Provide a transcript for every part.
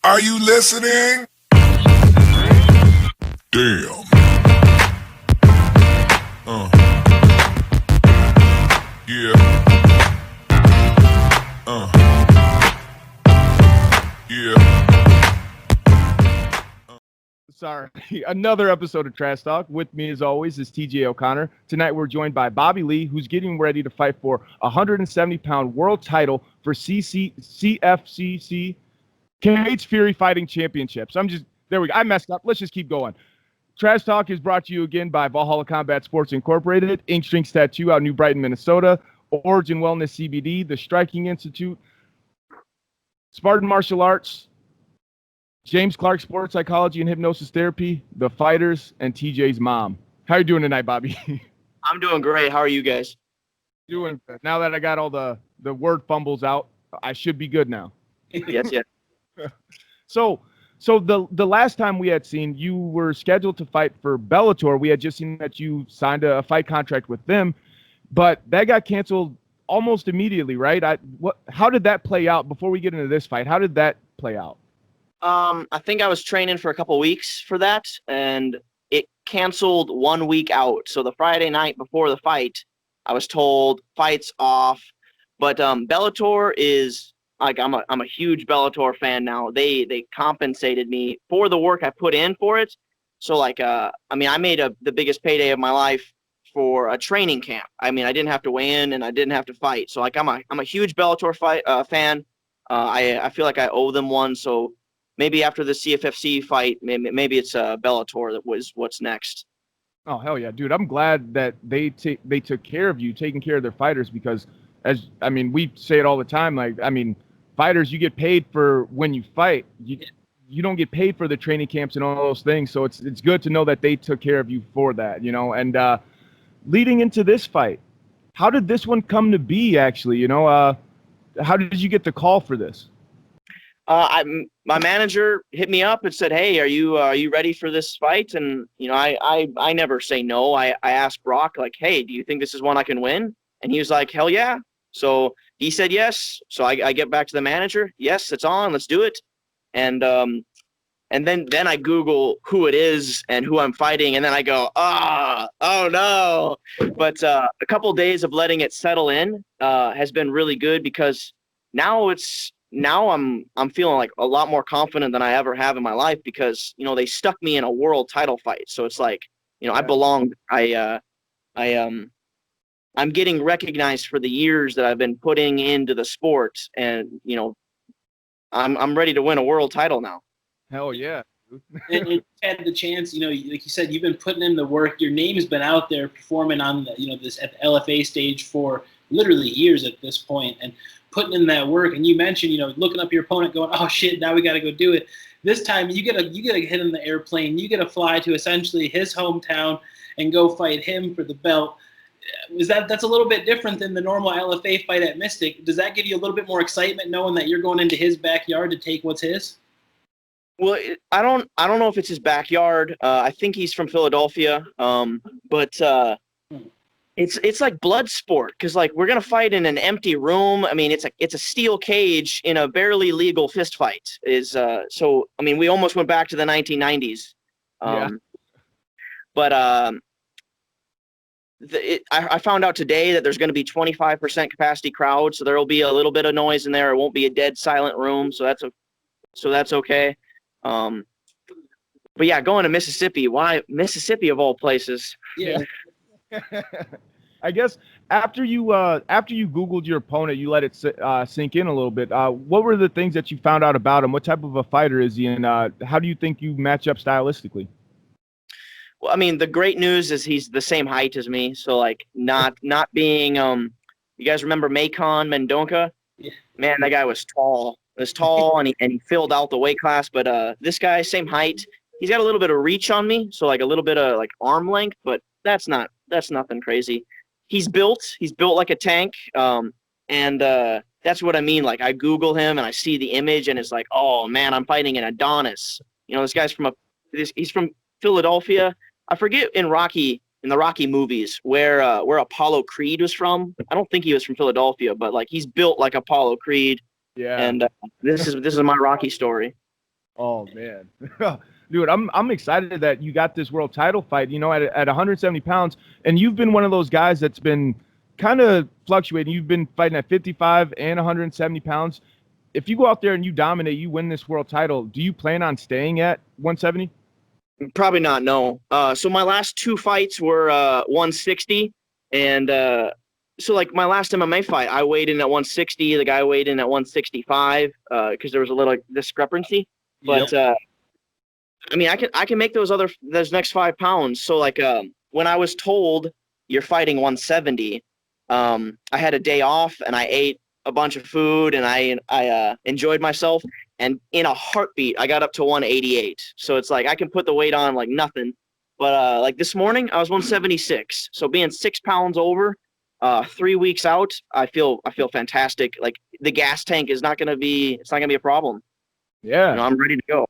Are you listening? Damn. Yeah. Yeah. Sorry, another episode of Trash Talk. With me, as always, is TJ O'Connor. Tonight, we're joined by Bobby Lee, who's getting ready to fight for a 170-pound world title for CFCC Cage Fury Fighting Championships. There we go. I messed up. Let's just keep going. Trash Talk is brought to you again by Valhalla Combat Sports Incorporated, Ink Strings Tattoo out in New Brighton, Minnesota, Origin Wellness CBD, the Striking Institute, Spartan Martial Arts, James Clark Sports Psychology and Hypnosis Therapy, The Fighters, and TJ's mom. How are you doing tonight, Bobby? I'm doing great. How are you guys? Doing good. Now that I got all the word fumbles out, I should be good now. Yes. So the last time we had seen, you were scheduled to fight for Bellator. We had just seen that you signed a fight contract with them, but that got canceled almost immediately, right? How did that play out before we get into this fight? How did that play out? I think I was training for a couple weeks for that, and it canceled 1 week out. So the Friday night before the fight, I was told fight's off. But Bellator is like I'm a huge Bellator fan now. They compensated me for the work I put in for it. So I made the biggest payday of my life for a training camp. I mean, I didn't have to weigh in and I didn't have to fight. So I'm a huge Bellator fan. I feel like I owe them one. So maybe after the CFFC fight, maybe it's Bellator that was what's next. Oh, hell yeah, dude. I'm glad that they took care of you, taking care of their fighters, because we say it all the time. Fighters, you get paid for when you fight. You don't get paid for the training camps and all those things. So it's good to know that they took care of you for that, And leading into this fight, how did this one come to be, actually? How did you get the call for this? My manager hit me up and said, "Hey, are you ready for this fight?" And I never say no. I asked Brock, like, "Hey, do you think this is one I can win?" And he was like, "Hell yeah!" So he said yes. So I get back to the manager. Yes, it's on. Let's do it. And then I Google who it is and who I'm fighting, and then I go, oh no. But a couple of days of letting it settle in has been really good, because now I'm feeling like a lot more confident than I ever have in my life, because they stuck me in a world title fight. So it's like, I belong. I'm getting recognized for the years that I've been putting into the sport, and I'm ready to win a world title now. Hell yeah. And you had the chance, like you said, you've been putting in the work. Your name's been out there performing on this at the LFA stage for literally years at this point, and putting in that work. And you mentioned, looking up your opponent, going, "Oh shit, now we got to go do it." This time, you get to hit in the airplane. You get to fly to essentially his hometown and go fight him for the belt. That's a little bit different than the normal LFA fight at Mystic. Does that give you a little bit more excitement knowing that you're going into his backyard to take what's his? Well, I don't know if it's his backyard. I think he's from Philadelphia. But it's like blood sport, because we're gonna fight in an empty room. I mean, it's a steel cage in a barely legal fist fight. We almost went back to the 1990s. But I found out today that there's going to be 25% capacity crowd, so there will be a little bit of noise in there. It won't be a dead silent room, so that's okay. But yeah, going to Mississippi. Why Mississippi of all places? Yeah. I guess after you Googled your opponent, you let it sink in a little bit. What were the things that you found out about him? What type of a fighter is he, and how do you think you match up stylistically? Well, the great news is he's the same height as me. So not being you guys remember Macon Mendonca? Yeah. Man, that guy was tall. And he filled out the weight class. But this guy, same height. He's got a little bit of reach on me, so a little bit of arm length, but that's nothing crazy. He's built like a tank. And that's what I mean. I Google him and I see the image, and it's like, oh man, I'm fighting an Adonis. This guy's he's from Philadelphia. I forget in the Rocky movies where Apollo Creed was from. I don't think he was from Philadelphia, but he's built like Apollo Creed. Yeah. And this is my Rocky story. Oh man, dude, I'm excited that you got this world title fight. You know, at 170 pounds, and you've been one of those guys that's been kind of fluctuating. You've been fighting at 55 and 170 pounds. If you go out there and you dominate, you win this world title. Do you plan on staying at 170? Probably not. No. So my last two fights were 160, and so like my last MMA fight, I weighed in at 160. The guy weighed in at 165 because there was a little discrepancy. But I mean, I can make those next 5 pounds. So like when I was told you're fighting 170, I had a day off and I ate a bunch of food and I enjoyed myself. And in a heartbeat, I got up to 188. So it's like I can put the weight on like nothing. But like this morning, I was 176. So being 6 pounds over, 3 weeks out, I feel fantastic. Like the gas tank is not gonna be a problem. Yeah, You know, I'm ready to go.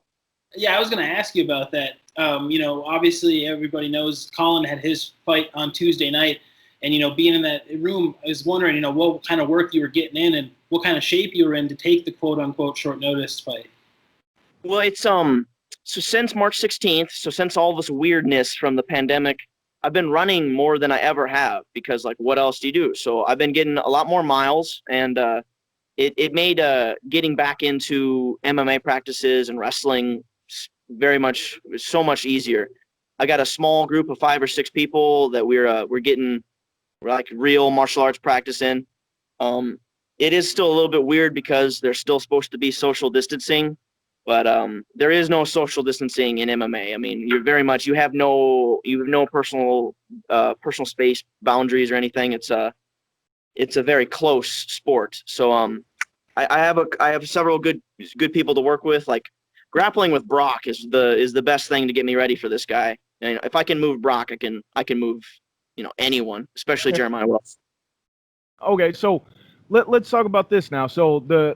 Yeah, I was going to ask you about that. You know, obviously everybody knows Colin had his fight on Tuesday night, and you know, being in that room, I was wondering, you know, what kind of work you were getting in and what kind of shape you were in to take the quote unquote short notice fight. Well, it's so since March 16th, so since all this weirdness from the pandemic, I've been running more than I ever have because like what else do you do? So I've been getting a lot more miles, and it made getting back into MMA practices and wrestling so much easier. I got a small group of 5 or 6 people that we're getting like real martial arts practice in. It is still a little bit weird because there's still supposed to be social distancing, but there is no social distancing in MMA. I mean, you have no personal space boundaries or anything. It's a very close sport. So I have several good people to work with. Like grappling with Brock is the best thing to get me ready for this guy. And if I can move Brock, I can move, you know, anyone, especially Jeremiah Wells. Okay, so let's talk about this now. So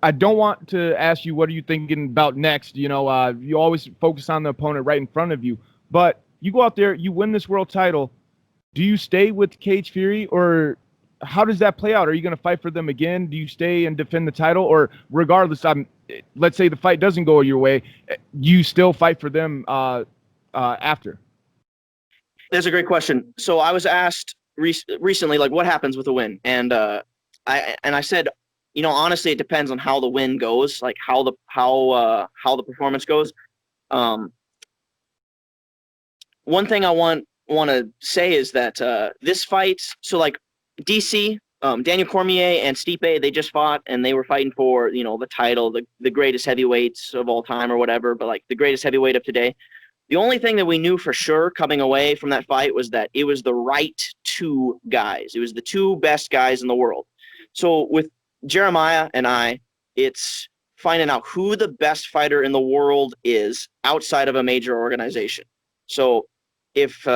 I don't want to ask you what are you thinking about next. You know, you always focus on the opponent right in front of you, but you go out there, you win this world title. Do you stay with Cage Fury, or how does that play out? Are you going to fight for them again? Do you stay and defend the title, or regardless, let's say the fight doesn't go your way, you still fight for them after? That's a great question. So I was asked recently, like, what happens with a win, and I said, you know, honestly, it depends on how the win goes, like how the performance goes. One thing I want to say is that this fight, so like DC, Daniel Cormier and Stipe, they just fought and they were fighting for, you know, the title, the greatest heavyweights of all time or whatever, but like the greatest heavyweight of today. The only thing that we knew for sure coming away from that fight was that it was the right 2 guys. It was the 2 best guys in the world. So with Jeremiah and I, it's finding out who the best fighter in the world is outside of a major organization. So if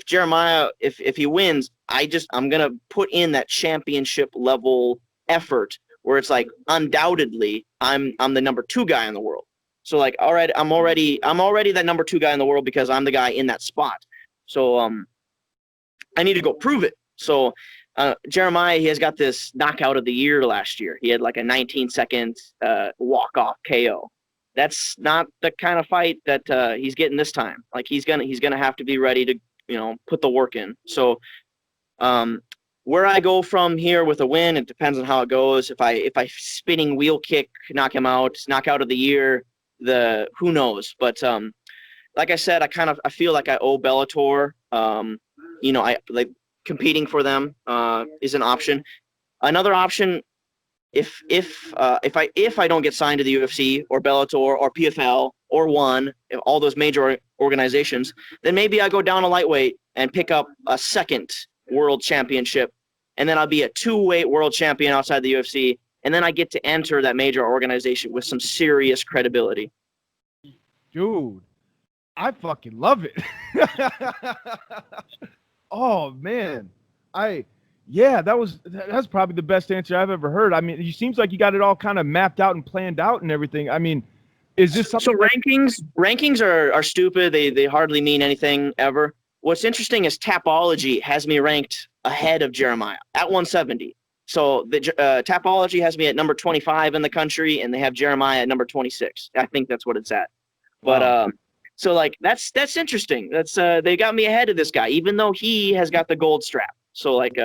Jeremiah, if he wins, I'm gonna put in that championship level effort where it's like undoubtedly I'm the number 2 guy in the world. So like, all right, I'm already that number 2 guy in the world because I'm the guy in that spot. So I need to go prove it. So Jeremiah, he has got this knockout of the year last year. He had like a 19-second walk-off KO. That's not the kind of fight that he's getting this time. Like he's gonna have to be ready to, you know, put the work in. So where I go from here with a win, it depends on how it goes. If I spinning wheel kick, knock him out, knockout of the year, who knows? But like I said, I feel like I owe Bellator. You know, I like competing for them is an option. Another option, if I don't get signed to the UFC or Bellator or PFL or ONE, all those major organizations, then maybe I go down a lightweight and pick up a second world championship, and then I'll be a 2-weight world champion outside the UFC, and then I get to enter that major organization with some serious credibility. Dude, I fucking love it. Oh man, that's probably the best answer I've ever heard. I mean, it seems like you got it all kind of mapped out and planned out and everything. I mean, is this something? So rankings are stupid. They hardly mean anything ever. What's interesting is Tapology has me ranked ahead of Jeremiah at 170. So the Tapology has me at number 25 in the country, and they have Jeremiah at number 26. I think that's what it's at. But Wow. so like that's interesting. That's they got me ahead of this guy, even though he has got the gold strap. So like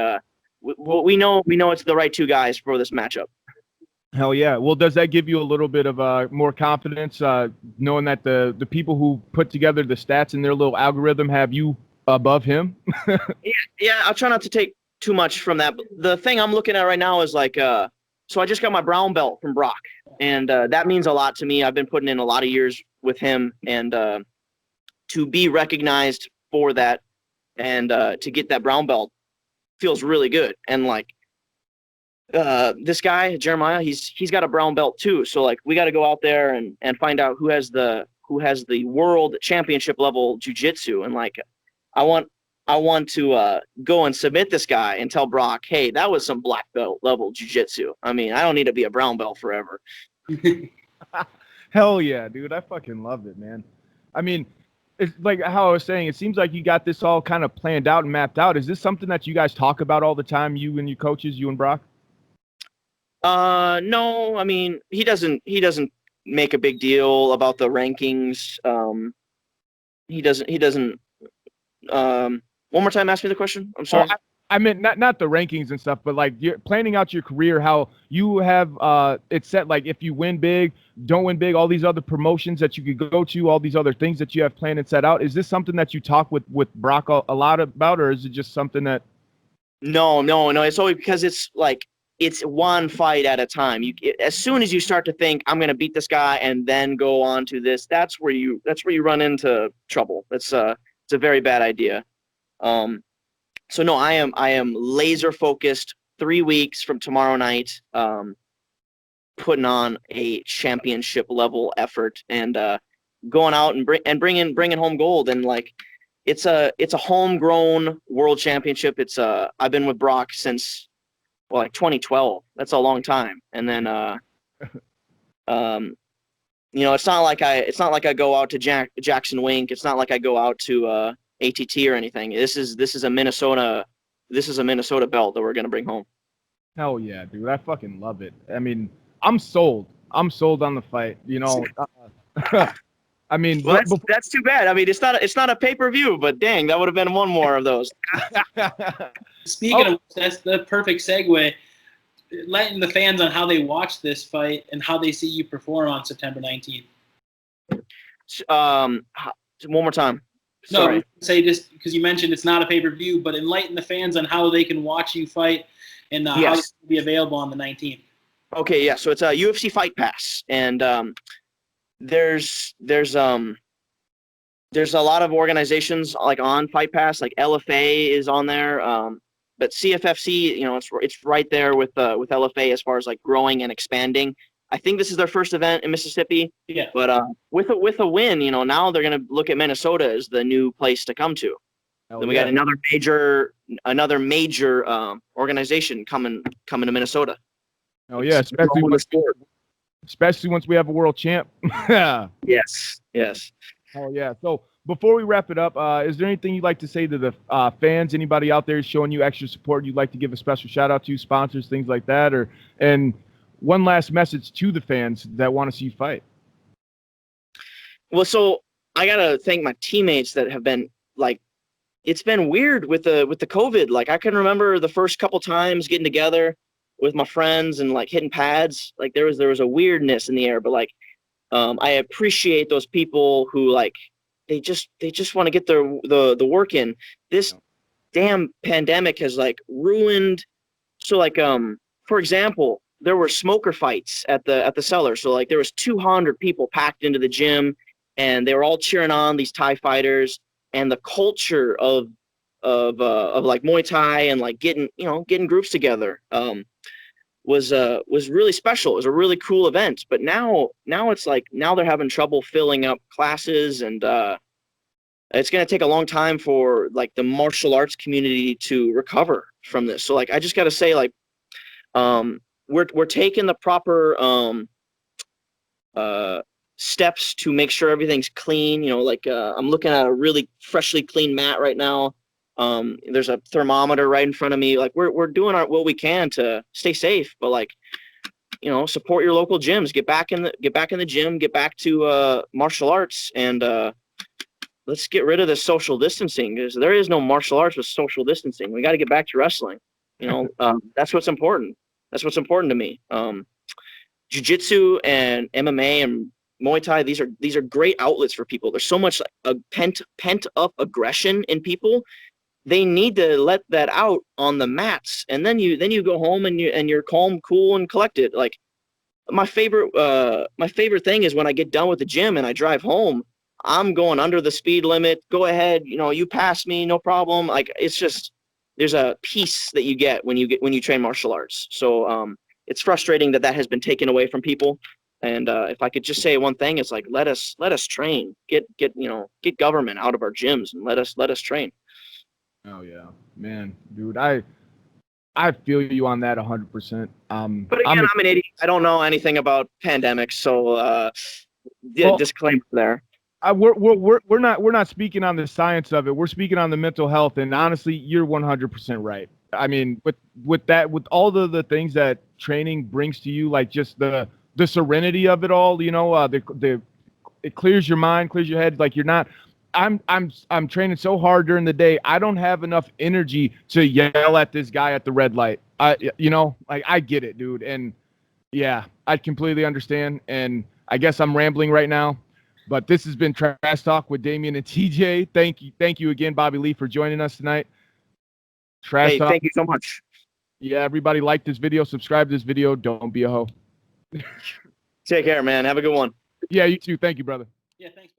we know it's the right two guys for this matchup. Hell yeah. Well, does that give you a little bit of more confidence, knowing that the people who put together the stats in their little algorithm have you above him? Yeah, I'll try not to take too much from that. But the thing I'm looking at right now is like, so I just got my brown belt from Brock, and that means a lot to me. I've been putting in a lot of years with him, and to be recognized for that and to get that brown belt feels really good. And like this guy Jeremiah, he's got a brown belt too. So like we got to go out there and find out who has the world championship level jiu-jitsu. And like I want to go and submit this guy and tell Brock, hey, that was some black belt level jiu-jitsu. I mean, I don't need to be a brown belt forever. Hell yeah, dude. I fucking loved it, man. I mean, it's like how I was saying, it seems like you got this all kind of planned out and mapped out. Is this something that you guys talk about all the time, you and your coaches, you and Brock? No, I mean, he doesn't make a big deal about the rankings. He doesn't one more time, ask me the question. I'm sorry. I meant not the rankings and stuff, but like you're planning out your career, how you have it set, like if you win big, don't win big, all these other promotions that you could go to, all these other things that you have planned and set out. Is this something that you talk with Brock a lot about, or is it just something that? No. It's always because it's like it's one fight at a time. As soon as you start to think I'm going to beat this guy and then go on to this, that's where you run into trouble. It's a very bad idea. So no, I am laser focused 3 weeks from tomorrow night, putting on a championship level effort and going out and bringing home gold. And like it's a homegrown world championship. It's I've been with Brock since like 2012. That's a long time. And then it's not like I go out to Jackson Wink. It's not like I go out to ATT or anything. This is a Minnesota belt that we're gonna bring home. Hell yeah, dude! I fucking love it. I mean, I'm sold. I'm sold on the fight. You know, I mean, well, that's too bad. I mean, it's not a pay-per-view, but dang, that would have been one more of those. Speaking of which, that's the perfect segue. Letting the fans on how they watch this fight and how they see you perform on September 19th. One more time. Sorry. No, say just because you mentioned it's not a pay-per-view, but enlighten the fans on how they can watch you fight and how it's going to be available on the 19th. Okay, yeah. So it's a UFC Fight Pass, and there's a lot of organizations like on Fight Pass, like LFA is on there, but CFFC, it's right there with LFA as far as like growing and expanding. I think this is their first event in Mississippi. Yeah. But with a win, now they're going to look at Minnesota as the new place to come to. Then we got another major organization coming to Minnesota. Oh yeah, especially once we have a world champ. Yes. Oh yeah. So before we wrap it up, is there anything you'd like to say to the fans? Anybody out there showing you extra support you'd like to give a special shout out to, sponsors, things like that, and one last message to the fans that want to see you fight? Well, so I gotta thank my teammates that have been like, it's been weird with the COVID. Like I can remember the first couple times getting together with my friends and like hitting pads. Like there was a weirdness in the air, but like I appreciate those people who like they just want to get the work in. This damn pandemic has like ruined. So like for example, there were smoker fights at the cellar. So like there was 200 people packed into the gym, and they were all cheering on these Thai fighters. And the culture of like Muay Thai and like getting groups together was really special. It was a really cool event. But now it's like they're having trouble filling up classes, and it's going to take a long time for like the martial arts community to recover from this. So like I just got to say like we're taking the proper steps to make sure everything's clean. I'm looking at a really freshly clean mat right now. There's a thermometer right in front of me. Like we're doing what we can to stay safe, but like, you know, support your local gyms, get back in the gym, get back to martial arts, and let's get rid of this social distancing, because there is no martial arts with social distancing. We got to get back to wrestling. You know, that's what's important. That's what's important to me. Jiu-jitsu and MMA and Muay Thai, these are great outlets for people. There's so much pent up aggression in people. They need to let that out on the mats, and then you go home and you're calm, cool, and collected. Like my favorite thing is when I get done with the gym and I drive home, I'm going under the speed limit. Go ahead, you know, you pass me, no problem. Like it's just, there's a peace that you get when you train martial arts. So it's frustrating that has been taken away from people. And if I could just say one thing, it's like let us train. Get government out of our gyms and let us train. Oh yeah, man, dude, I feel you on that 100%. But again, I'm an idiot. I don't know anything about pandemics, so disclaimer there. We're not speaking on the science of it. We're speaking on the mental health, and honestly, you're 100% right. I mean, with all the things that training brings to you, like just the serenity of it all, you know, it clears your mind, clears your head. Like you're not. I'm training so hard during the day. I don't have enough energy to yell at this guy at the red light. I get it, dude. And yeah, I completely understand. And I guess I'm rambling right now, but this has been Trash Talk with Damian and TJ. Thank you again, Bobby Lee, for joining us tonight. Trash Talk. Thank you so much. Yeah, everybody like this video, subscribe to this video. Don't be a hoe. Take care, man. Have a good one. Yeah, you too. Thank you, brother. Yeah, thanks.